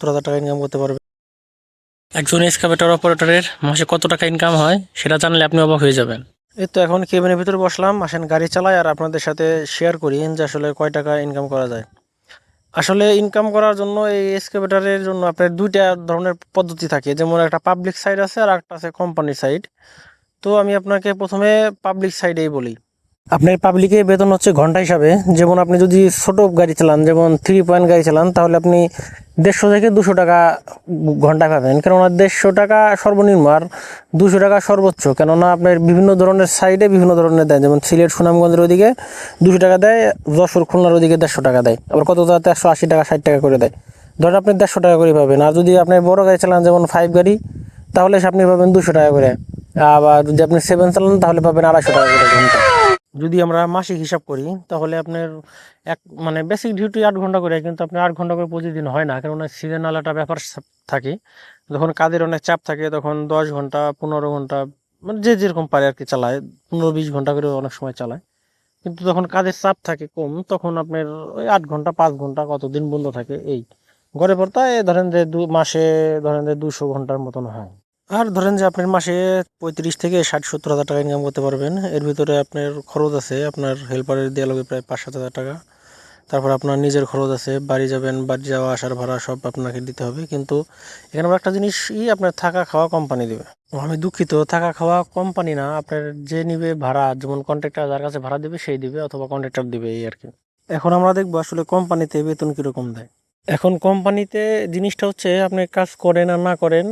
60,000 টাকা ইনকাম করতে পারবেন। একজন এক্সকাভেটর অপারেটরের মাসে কত টাকা ইনকাম হয় সেটা জানলে আপনি অবাক হয়ে যাবেন। এই তো এখন কেবিনের ভিতরে বসলাম, আসেন গাড়ি চালাই আর আপনাদের সাথে শেয়ার করি যে আসলে কয় টাকা ইনকাম করা যায়। আসলে ইনকাম করার জন্য এই এক্সকাভেটরের জন্য আপনার দুইটা ধরনের পদ্ধতি থাকে, যেমন একটা পাবলিক সাইড আছে আর একটা আছে কোম্পানি সাইড। তো আমি আপনাকে প্রথমে পাবলিক সাইডেই বলি। আপনার পাবলিকে বেতন হচ্ছে ঘন্টা হিসাবে। যেমন আপনি যদি ছোট গাড়ি চালান, যেমন 3 পয়েন্ট গাড়ি চালান, তাহলে আপনি 150 থেকে 200 টাকা ঘন্টায় পাবেন। কেননা 150 টাকা সর্বনিম্ন আর 200 টাকা সর্বোচ্চ। কেননা আপনার বিভিন্ন ধরনের সাইডে বিভিন্ন ধরনের দেয়, যেমন সিলেট সুনামগঞ্জের ওদিকে 200 টাকা দেয়, যশোর খুলনার ওদিকে 150 টাকা দেয়, আবার কত জায়গাতে 180 টাকা 60 টাকা করে দেয়। ধরেন আপনি 150 টাকা করে পাবেন। আর যদি আপনি বড় গাড়ি চালান, যেমন 5 গাড়ি, তাহলে আপনি পাবেন 200 টাকা করে। আবার যদি আপনি 7 চালান তাহলে পাবেন 250 টাকা করে ঘন্টা। যদি আমরা মাসিক হিসাব করি তাহলে আপনার মানে বেসিক ডিউটি 8 ঘন্টা করে, কিন্তু আপনার 8 ঘন্টা করে প্রতিদিন হয় না, কেননা সিজনাল একটা ব্যাপার থাকে। যখন কাজের অনেক চাপ থাকে তখন 10 ঘন্টা 15 ঘন্টা, মানে যে যেরকম পারে আর কি চালায়, 15-20 ঘন্টা করে অনেক সময় চালায়। কিন্তু যখন কাজের চাপ থাকে কম, তখন আপনার ওই 8 ঘন্টা 5 ঘন্টা কতদিন বন্ধ থাকে এই গড়ে পড়তা ধরেন যে মাসে ধরেন যে 200 ঘন্টার মতন হয়। আর ধরেন যে আপনার মাসে 35 থেকে 60-70 হাজার টাকা ইনকাম করতে পারবেন। এর ভিতরে আপনার খরচ আছে, আপনার হেল্পারের দেওয়া লাগবে প্রায় 5-7 হাজার টাকা। তারপর আপনার নিজের খরচ আছে, বাড়ি যাবেন, বাড়ি যাওয়া আসার ভাড়া সব আপনাকে দিতে হবে। কিন্তু এখানে আবার একটা জিনিসই, আপনার থাকা খাওয়া কোম্পানি দেবে। আমি দুঃখিত, থাকা খাওয়া কোম্পানি না, আপনার যে নিবে ভাড়া, যেমন কন্ট্রাক্টর যার কাছে ভাড়া দেবে সেই দিবে, অথবা কন্ট্রাক্টর দিবে, এই আর কি। এখন আমরা দেখবো আসলে কোম্পানিতে বেতন কীরকম দেয়। এখন কোম্পানিতে জিনিসটা হচ্ছে, আপনি কাজ করেন আর না করেন,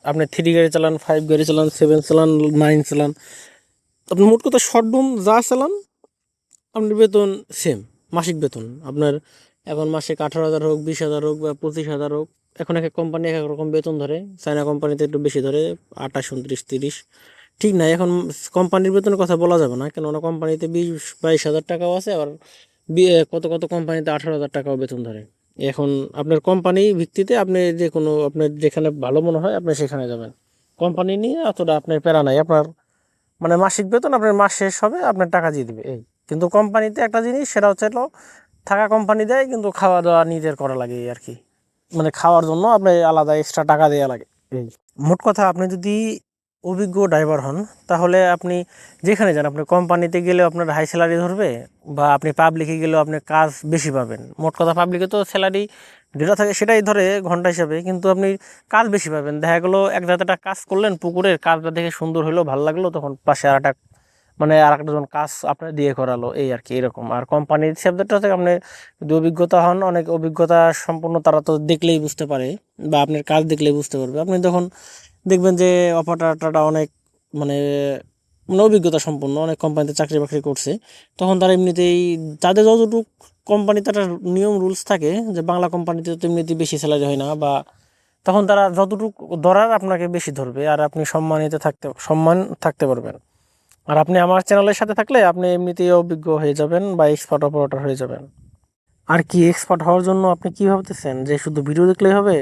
আপনি 3 গাড়ি চালান, 5 গাড়ি চালান, 7 চালান, 9 চালান, আপনি মোট কথা শর্টডাউন যা চালান, আপনার বেতন সেম। মাসিক বেতন আপনার এখন মাসে 18,000 হোক, 20,000 হোক বা 25,000 হোক, এখন এক এক কোম্পানি এক এক রকম বেতন ধরে। চায়না কোম্পানিতে একটু বেশি ধরে, 28, 29, 30, ঠিক নাই। এখন কোম্পানির বেতনের কথা বলা যাবে না, কেননা কোম্পানিতে 20-22 হাজার টাকাও আছে, আবার কত কত কোম্পানিতে 18,000 টাকাও বেতন ধরে। এখন আপনার কোম্পানি ভিত্তিতে আপনি যে কোনো, আপনার যেখানে ভালো মনে হয় আপনি সেখানে যাবেন। কোম্পানি নিয়ে অতটা আপনার প্যারা নাই। আপনার মানে মাসিক বেতন আপনার মাস শেষ হবে, আপনার টাকা দিয়ে দিবে এই। কিন্তু কোম্পানিতে একটা জিনিস, সেটা হচ্ছে থাকা কোম্পানি দেয়, কিন্তু খাওয়া দাওয়া নিজের করা লাগে এই আর কি। মানে খাওয়ার জন্য আপনি আলাদা এক্সট্রা টাকা দেওয়া লাগে এই। মোট কথা, আপনি যদি অভিজ্ঞ ড্রাইভার হন, তাহলে আপনি যেখানে যান, আপনি কোম্পানিতে গেলেও আপনার হাই স্যালারি ধরবে, বা আপনি পাবলিকে গেলেও আপনি কাজ বেশি পাবেন। মোট কথা, পাবলিকে তো স্যালারি যেটা থাকে সেটাই ধরে ঘন্টা হিসাবে, কিন্তু আপনি কাজ বেশি পাবেন। দেখা গেলো এক জায়গায় একটা কাজ করলেন, পুকুরের কাজটা দেখে সুন্দর হলো, ভালো লাগলো, তখন পাশে আর একটা জন কাজ আপনার দিয়ে করালো, এই আর কি, এরকম। আর কোম্পানির সাবজেক্টটা থেকে আপনি যদি অভিজ্ঞতা হন, অনেক অভিজ্ঞতা সম্পন্ন, তারা তো দেখলেই বুঝতে পারে, বা আপনার কাজ দেখলেই বুঝতে পারবে। আপনি তখন দেখবেন যে অপারেটরটা অনেক মানে মানে অভিজ্ঞতা সম্পন্ন, অনেক কোম্পানিতে চাকরি বাকরি করছে, তখন তারা এমনিতেই, যাদের যতটুকু কোম্পানিতে একটা নিয়ম রুলস থাকে, যে বাংলা কোম্পানিতে তো এমনিতেই বেশি স্যালারি হয় না, বা তখন তারা যতটুকু ধরার আপনাকে বেশি ধরবে, আর আপনি সম্মান থাকতে পারবেন। আর আপনি আমার চ্যানেলের সাথে থাকলে আপনি এমনিতেই অভিজ্ঞ হয়ে যাবেন, বা এক্সপার্ট অপারেটর হয়ে যাবেন। আর কি, এক্সপার্ট হওয়ার জন্য আপনি কি ভাবতেছেন যে শুধু ভিডিও দেখলেই হবে?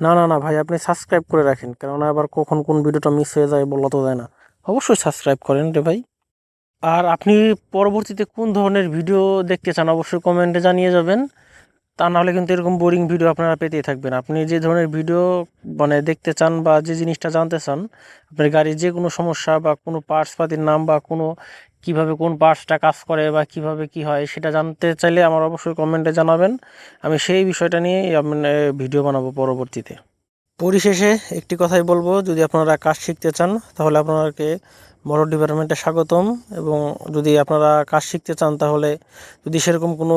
না না না ভাই, আপনি সাবস্ক্রাইব করে রাখেন, কেননা আবার কখন কোন ভিডিওটা মিস হয়ে যায় বলা তো যায় না। অবশ্যই সাবস্ক্রাইব করেন রে ভাই। আর আপনি পরবর্তীতে কোন ধরনের ভিডিও দেখতে চান অবশ্যই কমেন্টে জানিয়ে যাবেন। তা নাহলে কিন্তু এরকম বোরিং ভিডিও আপনারা পেতেই থাকবেন। আপনি যে ধরনের ভিডিও মানে দেখতে চান, বা যে জিনিসটা জানতে চান, আপনার গাড়ির যে কোনো সমস্যা, বা কোনো পার্টস পাতির নাম, বা কোনো কিভাবে কোন পার্টসটা কাজ করে, বা কিভাবে কি হয়, সেটা জানতে চাইলে আমার অবশ্যই কমেন্টে জানাবেন। আমি সেই বিষয়টা নিয়ে ভিডিও বানাবো পরবর্তীতে। পরিশেষে একটি কথাই বলবো, যদি আপনারা কাজ শিখতে চান তাহলে আপনাদেরকে বড় ডিপার্টমেন্টে স্বাগতম। এবং যদি আপনারা কাজ শিখতে চান, তাহলে যদি সেরকম কোনো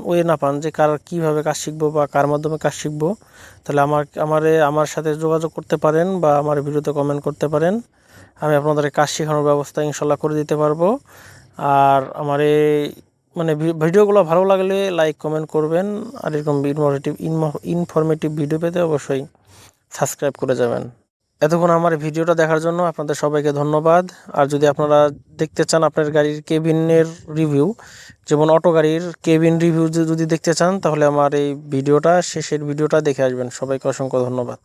ওয়ে না পান যে কীভাবে কাজ শিখবো বা কার মাধ্যমে কাজ শিখবো, তাহলে আমার সাথে যোগাযোগ করতে পারেন, বা আমার ভিডিওতে কমেন্ট করতে পারেন। আমি আপনাদের কাজ শেখানোর ব্যবস্থা ইনশাল্লাহ করে দিতে পারবো। আর আমার এই মানে ভিডিওগুলো ভালো লাগলে লাইক কমেন্ট করবেন। আর এরকম ইনফরমেটিভ ভিডিও পেতে অবশ্যই সাবস্ক্রাইব করে যাবেন। এতক্ষণ আমার ভিডিওটা দেখার জন্য আপনাদের সবাইকে ধন্যবাদ। আর যদি আপনারা দেখতে চান আপনার গাড়ির কেবিনের রিভিউ, যেমন অটো গাড়ির কেবিন রিভিউ যদি দেখতে চান, তাহলে আমার এই শেষের ভিডিওটা দেখে আসবেন। সবাইকে অসংখ্য ধন্যবাদ।